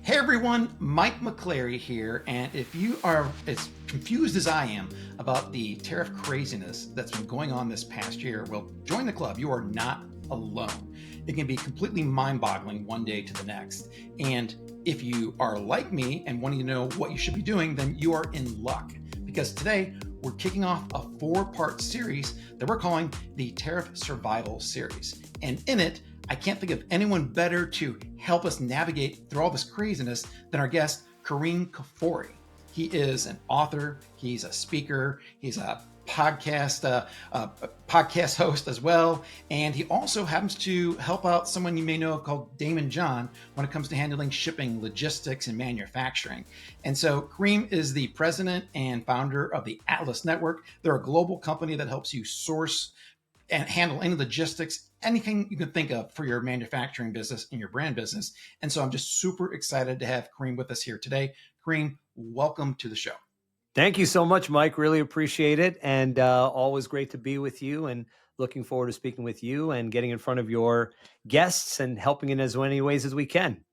Hey everyone, Mike McClary here, and if you are as confused as I am about the tariff craziness that's been going on this past year, well, join the club. You are not alone. It can be completely mind-boggling one day to the next. And if you are like me and wanting to know what you should be doing, then you are in luck. Because today we're kicking off a 4-part series that we're calling the Tariff Survival Series. And in it, I can't think of anyone better to help us navigate through all this craziness than our guest, Kerim Kfuri. He is an author, he's a speaker, he's a podcast host as well, and he also happens to help out someone you may know of called Damon John when it comes to handling shipping, logistics, and manufacturing. And so Kerim is the president and founder of the Atlas Network. They're a global company that helps you source and handle any logistics, anything you can think of for your manufacturing business and your brand business. And so I'm just super excited to have Kerim with us here today. Kerim, welcome to the show. Thank you so much, Mike. Really appreciate it. And always great to be with you, and looking forward to speaking with you and getting in front of your guests and helping in as many ways as we can.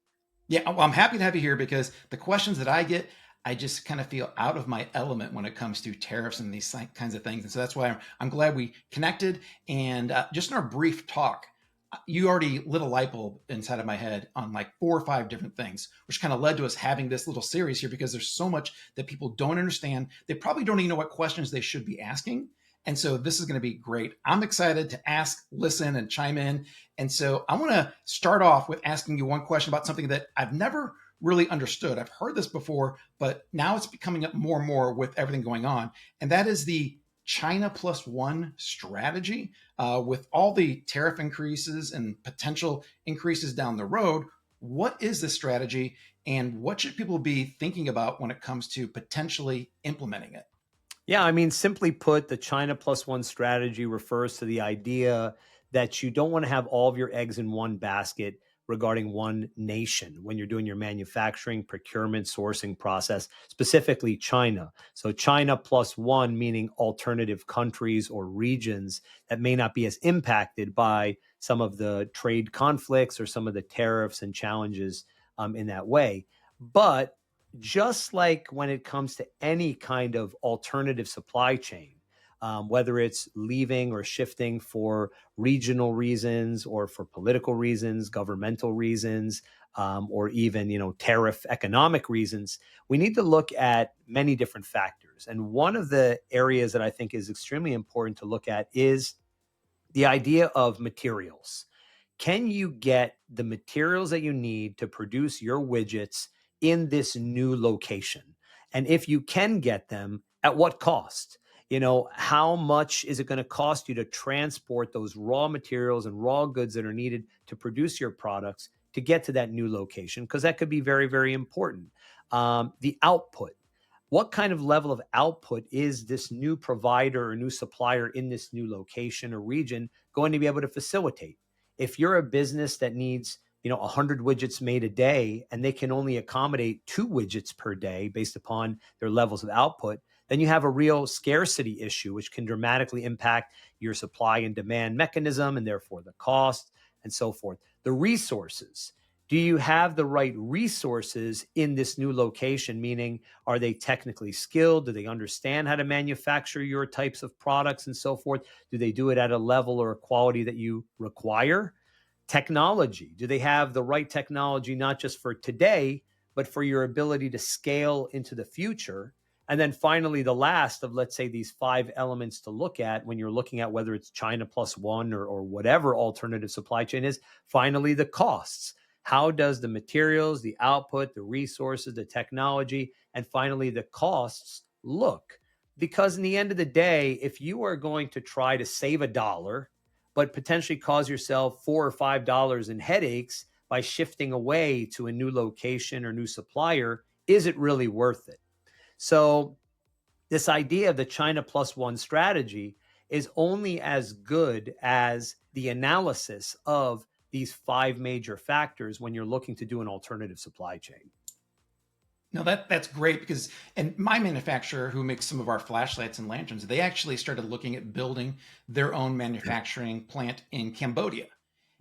Yeah, well, I'm happy to have you here because the questions that I get, I just kind of feel out of my element when it comes to tariffs and these kinds of things. And so that's why I'm glad we connected. And just in our brief talk, you already lit a light bulb inside of my head on like 4 or 5 different things, which kind of led to us having this little series here because there's so much that people don't understand. They probably don't even know what questions they should be asking. And so this is going to be great. I'm excited to ask, listen, and chime in. And so I want to start off with asking you one question about something that I've never really understood. I've heard this before, but now it's becoming up more and more with everything going on. And that is the China plus one strategy. With all the tariff increases and potential increases down the road, what is this strategy and what should people be thinking about when it comes to potentially implementing it? Yeah, I mean, simply put, the China plus one strategy refers to the idea that you don't want to have all of your eggs in one basket regarding one nation when you're doing your manufacturing, procurement, sourcing process, specifically China. So China plus one, meaning alternative countries or regions that may not be as impacted by some of the trade conflicts or some of the tariffs and challenges in that way. But just like when it comes to any kind of alternative supply chain, whether it's leaving or shifting for regional reasons or for political reasons, governmental reasons, or even, tariff economic reasons, we need to look at many different factors. And one of the areas that I think is extremely important to look at is the idea of materials. Can you get the materials that you need to produce your widgets in this new location? And if you can get them, at what cost? How much is it going to cost you to transport those raw materials and raw goods that are needed to produce your products to get to that new location? Because that could be very, very important. The output. What kind of level of output is this new provider or new supplier in this new location or region going to be able to facilitate? If you're a business that needs 100 widgets made a day and they can only accommodate 2 widgets per day based upon their levels of output, then you have a real scarcity issue, which can dramatically impact your supply and demand mechanism and therefore the cost and so forth. The resources. Do you have the right resources in this new location? Meaning, are they technically skilled? Do they understand how to manufacture your types of products and so forth? Do they do it at a level or a quality that you require? Technology. Do they have the right technology, not just for today, but for your ability to scale into the future? And then finally, the last of, let's say, these 5 elements to look at when you're looking at whether it's China plus one or whatever alternative supply chain is, finally, the costs. How does the materials, the output, the resources, the technology, and finally the costs look? Because in the end of the day, if you are going to try to save $1, but potentially cause yourself $4 or $5 in headaches by shifting away to a new location or new supplier, is it really worth it? So this idea of the China plus one strategy is only as good as the analysis of these 5 major factors when you're looking to do an alternative supply chain. No, that's great because, and my manufacturer who makes some of our flashlights and lanterns, they actually started looking at building their own manufacturing plant in Cambodia.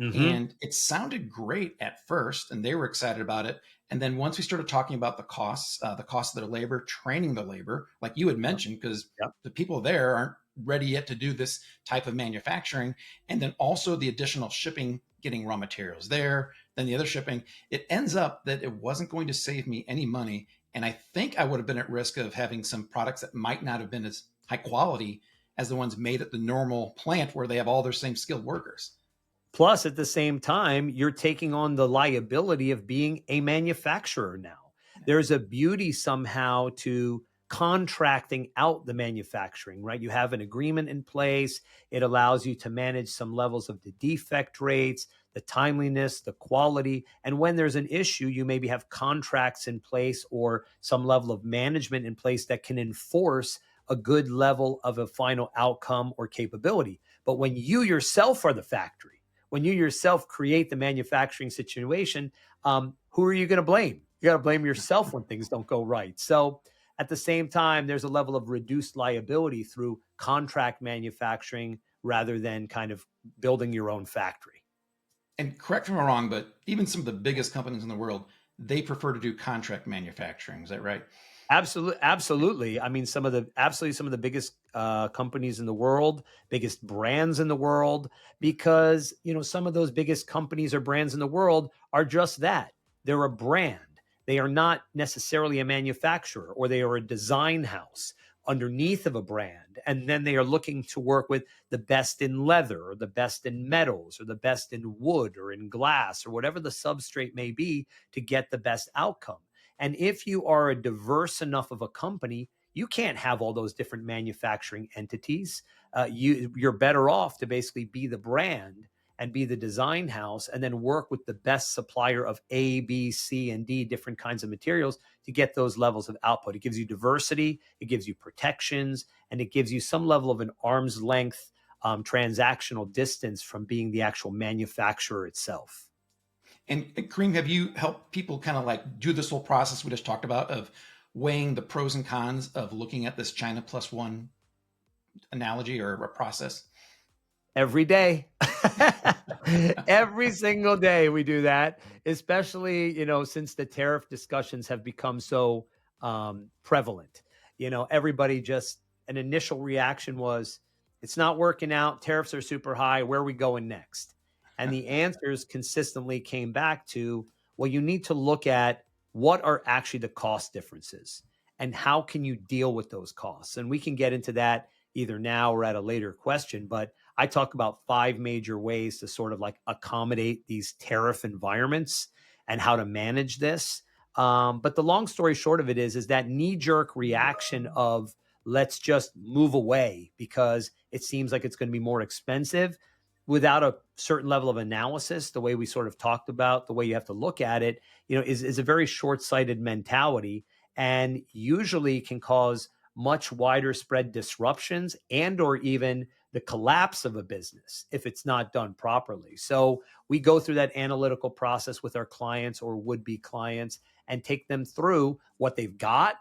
Mm-hmm. And it sounded great at first and they were excited about it. And then once we started talking about the cost of their labor, training the labor, like you had mentioned, because Yep. the people there aren't ready yet to do this type of manufacturing. And then also the additional shipping, getting raw materials there, then the other shipping, it ends up that it wasn't going to save me any money. And I think I would have been at risk of having some products that might not have been as high quality as the ones made at the normal plant where they have all their same skilled workers. Plus, at the same time, you're taking on the liability of being a manufacturer now. There's a beauty somehow to contracting out the manufacturing, right? You have an agreement in place. It allows you to manage some levels of the defect rates, the timeliness, the quality. And when there's an issue, you maybe have contracts in place or some level of management in place that can enforce a good level of a final outcome or capability. But when you yourself are the factory, when you yourself create the manufacturing situation, who are you going to blame? You got to blame yourself when things don't go right. So at the same time, there's a level of reduced liability through contract manufacturing rather than kind of building your own factory. And correct me if I'm wrong, but even some of the biggest companies in the world, they prefer to do contract manufacturing. Is that right? Absolutely, absolutely. I mean, some of the biggest companies in the world, biggest brands in the world, because some of those biggest companies or brands in the world are just that. They're a brand. They are not necessarily a manufacturer, or they are a design house underneath of a brand, and then they are looking to work with the best in leather, or the best in metals, or the best in wood, or in glass, or whatever the substrate may be to get the best outcome. And if you are a diverse enough of a company, you can't have all those different manufacturing entities. You're better off to basically be the brand and be the design house and then work with the best supplier of A, B, C, and D different kinds of materials to get those levels of output. It gives you diversity, it gives you protections, and it gives you some level of an arm's length transactional distance from being the actual manufacturer itself. And Kareem, have you helped people kind of like do this whole process we just talked about of weighing the pros and cons of looking at this China plus one analogy or a process? Every day. Every single day we do that, especially, since the tariff discussions have become so prevalent. Everybody just, an initial reaction was, it's not working out. Tariffs are super high. Where are we going next? And the answers consistently came back to, well, you need to look at what are actually the cost differences and how can you deal with those costs? And we can get into that either now or at a later question, but I talk about 5 major ways to sort of like accommodate these tariff environments and how to manage this. But the long story short of it is that knee-jerk reaction of let's just move away because it seems like it's going to be more expensive without a certain level of analysis, the way we sort of talked about, the way you have to look at it, is a very short-sighted mentality and usually can cause much wider spread disruptions and or even the collapse of a business if it's not done properly. So we go through that analytical process with our clients or would-be clients and take them through what they've got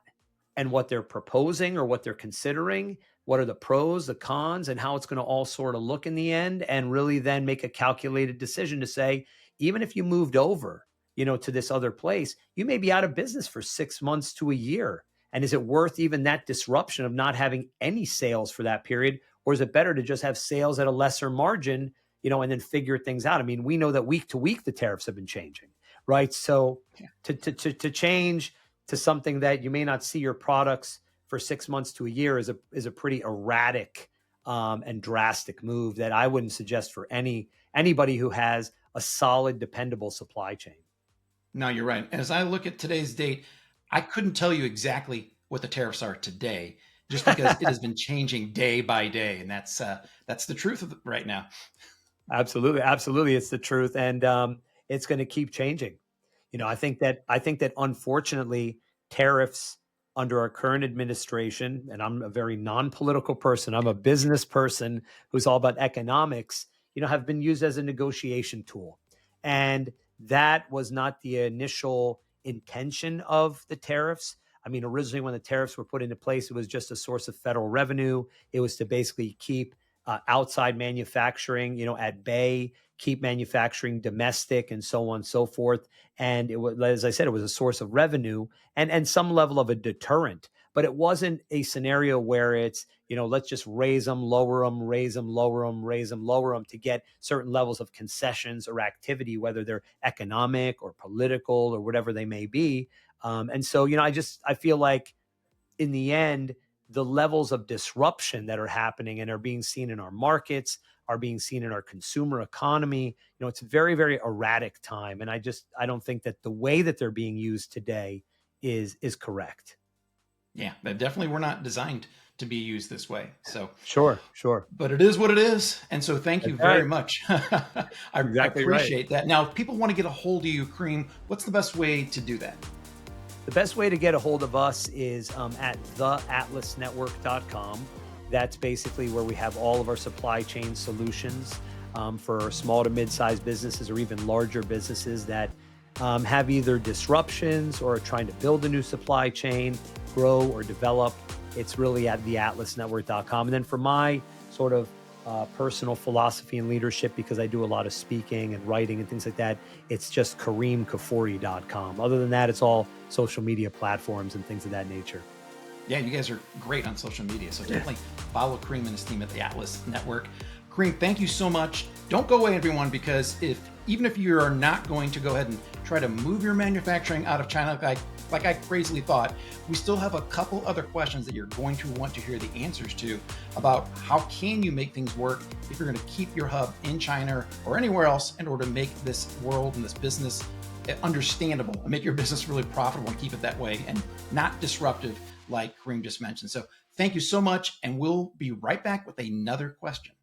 and what they're proposing or what they're considering, what are the pros, the cons, and how it's going to all sort of look in the end, and really then make a calculated decision to say, even if you moved over, to this other place, you may be out of business for 6 months to a year. And is it worth even that disruption of not having any sales for that period? Or is it better to just have sales at a lesser margin, and then figure things out? I mean, we know that week to week, the tariffs have been changing, right? So to change to something that you may not see your products for 6 months to a year is a pretty erratic and drastic move that I wouldn't suggest for anybody who has a solid, dependable supply chain. No, you're right. As I look at today's date, I couldn't tell you exactly what the tariffs are today, just because it has been changing day by day, and that's the truth of it right now. Absolutely, absolutely, it's the truth, and it's going to keep changing. I think that unfortunately, tariffs under our current administration, and I'm a very non-political person, I'm a business person who's all about economics, have been used as a negotiation tool. And that was not the initial intention of the tariffs. I mean, originally when the tariffs were put into place, it was just a source of federal revenue. It was to basically keep outside manufacturing, at bay, keep manufacturing domestic, and so on and so forth. And it was, as I said, it was a source of revenue and some level of a deterrent. But it wasn't a scenario where it's, let's just raise them, lower them, raise them, lower them, raise them, lower them to get certain levels of concessions or activity, whether they're economic or political or whatever they may be. And so, I feel like in the end, the levels of disruption that are happening and are being seen in our markets, are being seen in our consumer economy, it's a very, very erratic time. And I don't think that the way that they're being used today is correct. Yeah, they definitely were not designed to be used this way. So Sure. But it is what it is. And so thank you very much. I Exactly appreciate that. Now, if people want to get a hold of you, Kerim, what's the best way to do that? The best way to get a hold of us is at theatlasnetwork.com. That's basically where we have all of our supply chain solutions for small to mid-sized businesses or even larger businesses that have either disruptions or are trying to build a new supply chain, grow or develop. It's really at theatlasnetwork.com. And then for my sort of personal philosophy and leadership, because I do a lot of speaking and writing and things like that, it's just kerimkfuri.com. Other than that, it's all social media platforms and things of that nature. Yeah, you guys are great on social media. So definitely follow Kerim and his team at the Atlas Network. Kerim, thank you so much. Don't go away, everyone, because even if you are not going to go ahead and try to move your manufacturing out of China like I crazily thought, we still have a couple other questions that you're going to want to hear the answers to about how can you make things work if you're going to keep your hub in China or anywhere else in order to make this world and this business understandable and make your business really profitable and keep it that way and not disruptive like Kerim just mentioned. So thank you so much. And we'll be right back with another question.